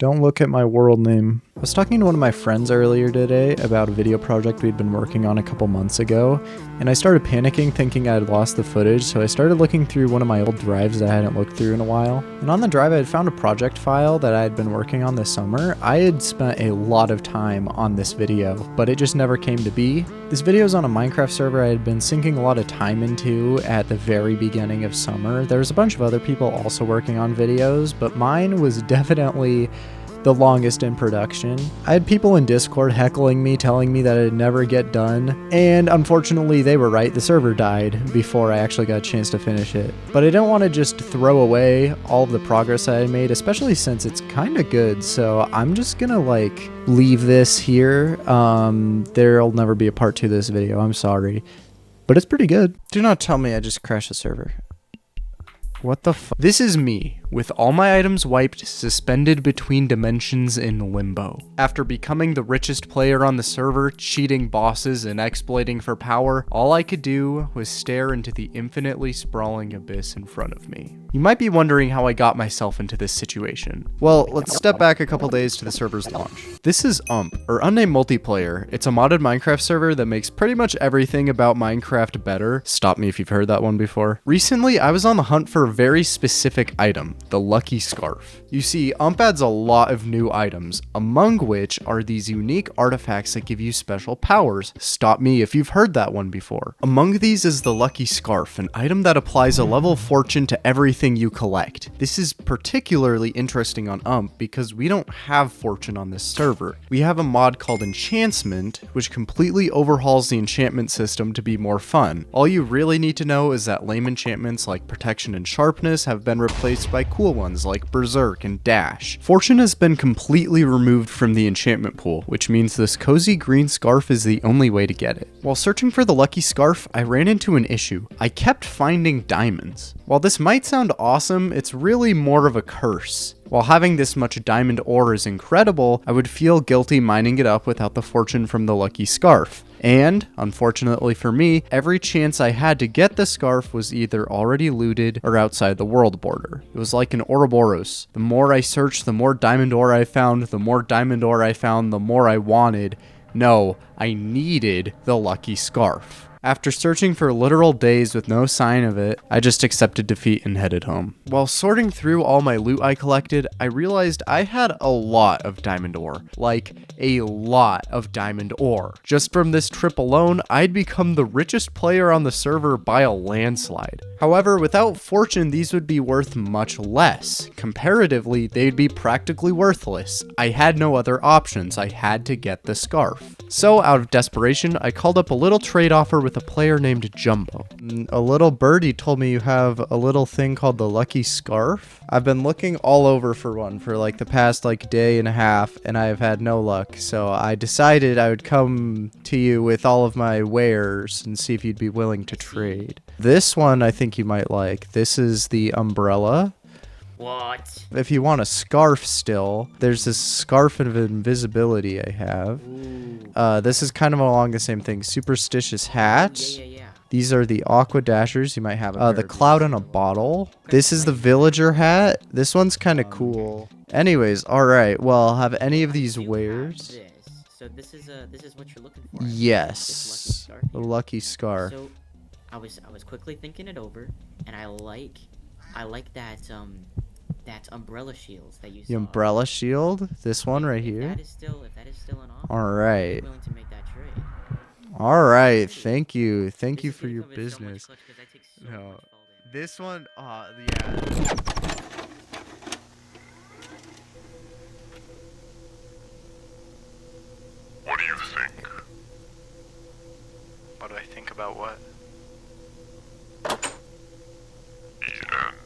Don't look at my world name. I was talking to one of my friends earlier today about a video project we'd been working on a couple months ago, and I started panicking thinking I had lost the footage, so I started looking through one of my old drives that I hadn't looked through in a while. And on the drive I had found a project file that I had been working on this summer. I had spent a lot of time on this video, but it just never came to be. This video is on a Minecraft server I had been sinking a lot of time into at the very beginning of summer. There's a bunch of other people also working on videos, but mine was definitely the longest in production. I had people in Discord heckling me, telling me that it'd never get done, and unfortunately they were right. The server died before I actually got a chance to finish it. But I didn't want to just throw away all of the progress I had made, especially since it's kind of good, so I'm just gonna leave this here. There'll never be a part 2 to this video, I'm sorry. But it's pretty good. Do not tell me I just crashed the server. What the fuck? This is me, with all my items wiped, suspended between dimensions in limbo. After becoming the richest player on the server, cheating bosses, and exploiting for power, all I could do was stare into the infinitely sprawling abyss in front of me. You might be wondering how I got myself into this situation. Well, let's step back a couple days to the server's launch. This is UMP, or Unnamed Multiplayer. It's a modded Minecraft server that makes pretty much everything about Minecraft better. Stop me if you've heard that one before. Recently, I was on the hunt for a very specific item, the Lucky Scarf. You see, UMP adds a lot of new items, among which are these unique artifacts that give you special powers. Stop me if you've heard that one before. Among these is the Lucky Scarf, an item that applies a level of fortune to everything you collect. This is particularly interesting on UMP because we don't have fortune on this server. We have a mod called Enchantment, which completely overhauls the enchantment system to be more fun. All you really need to know is that lame enchantments like protection and sharpness have been replaced by cool ones like Berserk and Dash. Fortune has been completely removed from the enchantment pool, which means this cozy green scarf is the only way to get it. While searching for the Lucky Scarf, I ran into an issue. I kept finding diamonds. While this might sound awesome, it's really more of a curse. While having this much diamond ore is incredible, I would feel guilty mining it up without the fortune from the Lucky Scarf. And, unfortunately for me, every chance I had to get the scarf was either already looted or outside the world border. It was like an Ouroboros. The more I searched, the more diamond ore I found, the more diamond ore I found, the more I wanted. No, I needed the Lucky Scarf. After searching for literal days with no sign of it, I just accepted defeat and headed home. While sorting through all my loot I collected, I realized I had a lot of diamond ore. Like, a lot of diamond ore. Just from this trip alone, I'd become the richest player on the server by a landslide. However, without fortune, these would be worth much less. Comparatively, they'd be practically worthless. I had no other options. I had to get the scarf. So, out of desperation, I called up a little trade offer with a player named Jumbo. A little birdie told me you have a little thing called the Lucky Scarf. I've been looking all over for one for the past day and a half, and I have had no luck. So I decided I would come to you with all of my wares and see if you'd be willing to trade. This one I think you might like. This is the umbrella. What? If you want a scarf still, there's this scarf of invisibility I have. This is kind of along the same thing. Superstitious hat. Yeah. These are the aqua dashers. You might have the cloud in a bottle. This is the villager hat. This one's kind of cool. Anyways, all right. Well, have any of these wares? So this is what you're looking for. Yes. The Lucky Scarf. So I was quickly thinking it over, and I like that umbrella shields that you saw. The umbrella shield? This one right here? If that is still an offer, All right. I'm willing to make that trade. All right. Thank you. Thank you for your This is business. so much clutch 'cause I take so much fall damage. This one, yeah. What do you think? What do I think about what? The end.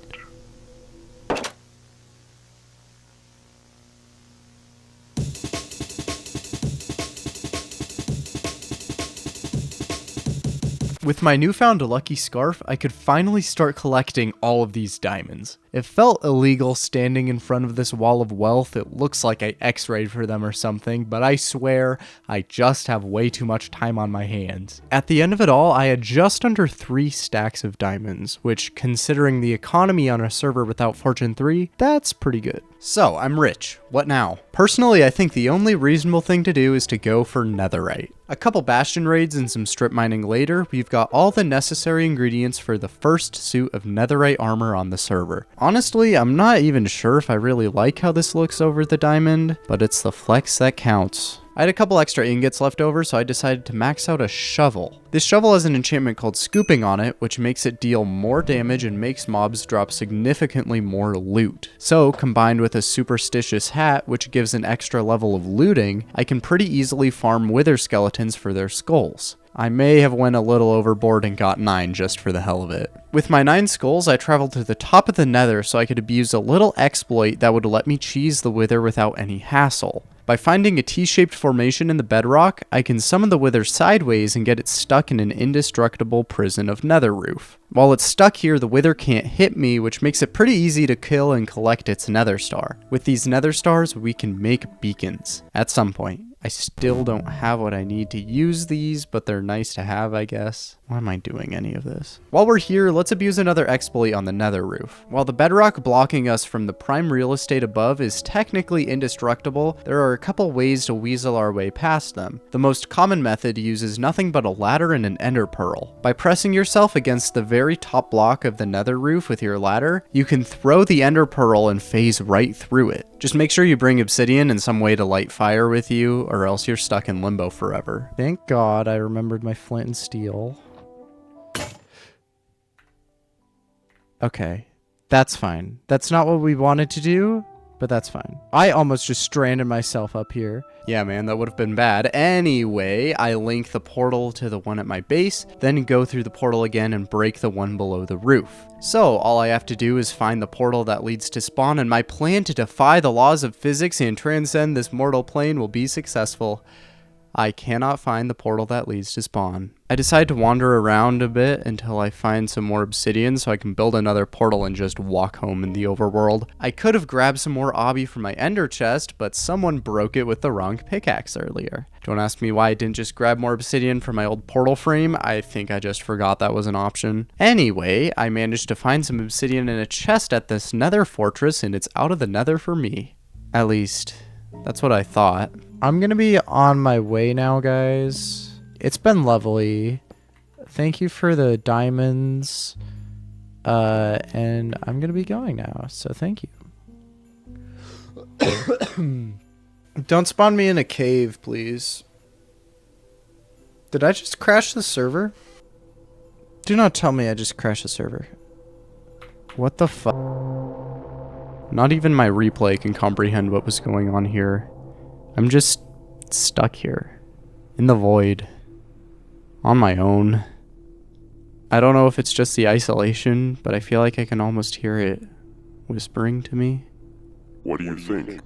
With my newfound lucky scarf, I could finally start collecting all of these diamonds. It felt illegal standing in front of this wall of wealth. It looks like I x-rayed for them or something, but I swear I just have way too much time on my hands. At the end of it all, I had just under 3 stacks of diamonds, which, considering the economy on a server without Fortune 3, that's pretty good. So, I'm rich. What now? Personally, I think the only reasonable thing to do is to go for netherite. A couple bastion raids and some strip mining later, we've got all the necessary ingredients for the first suit of netherite armor on the server. Honestly, I'm not even sure if I really like how this looks over the diamond, but it's the flex that counts. I had a couple extra ingots left over, so I decided to max out a shovel. This shovel has an enchantment called Scooping on it, which makes it deal more damage and makes mobs drop significantly more loot. So, combined with a superstitious hat, which gives an extra level of looting, I can pretty easily farm wither skeletons for their skulls. I may have went a little overboard and got 9 just for the hell of it. With my 9 skulls, I traveled to the top of the nether so I could abuse a little exploit that would let me cheese the wither without any hassle. By finding a T-shaped formation in the bedrock, I can summon the wither sideways and get it stuck in an indestructible prison of nether roof. While it's stuck here, the wither can't hit me, which makes it pretty easy to kill and collect its nether star. With these nether stars, we can make beacons. At some point. I still don't have what I need to use these, but they're nice to have, I guess. Why am I doing any of this? While we're here, let's abuse another exploit on the nether roof. While the bedrock blocking us from the prime real estate above is technically indestructible, there are a couple ways to weasel our way past them. The most common method uses nothing but a ladder and an ender pearl. By pressing yourself against the very top block of the nether roof with your ladder, you can throw the ender pearl and phase right through it. Just make sure you bring obsidian and some way to light fire with you, or else you're stuck in limbo forever. Thank God I remembered my flint and steel. Okay, that's fine. That's not what we wanted to do, but that's fine. I almost just stranded myself up here. Yeah, man, that would have been bad. Anyway, I link the portal to the one at my base, then go through the portal again and break the one below the roof. So, all I have to do is find the portal that leads to spawn, and my plan to defy the laws of physics and transcend this mortal plane will be successful. I cannot find the portal that leads to spawn. I decide to wander around a bit until I find some more obsidian so I can build another portal and just walk home in the overworld. I could have grabbed some more obby from my ender chest, but someone broke it with the wrong pickaxe earlier. Don't ask me why I didn't just grab more obsidian from my old portal frame. I think I just forgot that was an option. Anyway, I managed to find some obsidian in a chest at this nether fortress, and it's out of the nether for me. At least, that's what I thought. I'm gonna be on my way now, guys. It's been lovely. Thank you for the diamonds. And I'm gonna be going now, so thank you. Don't spawn me in a cave, please. Did I just crash the server? Do not tell me I just crashed the server. What the fuck? Not even my replay can comprehend what was going on here. I'm just stuck here. In the void. On my own. I don't know if it's just the isolation, but I feel like I can almost hear it whispering to me. What do you think?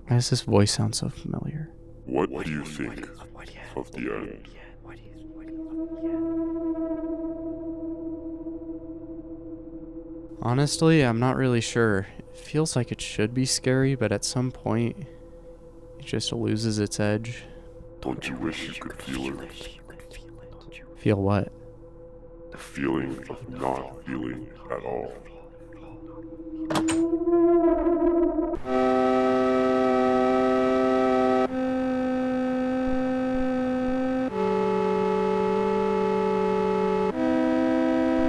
Why does this voice sound so familiar? What do you think of the end? Honestly, I'm not really sure. It feels like it should be scary, but at some point, it just loses its edge. Don't you wish you could feel it? Feel what? The feeling of not feeling at all.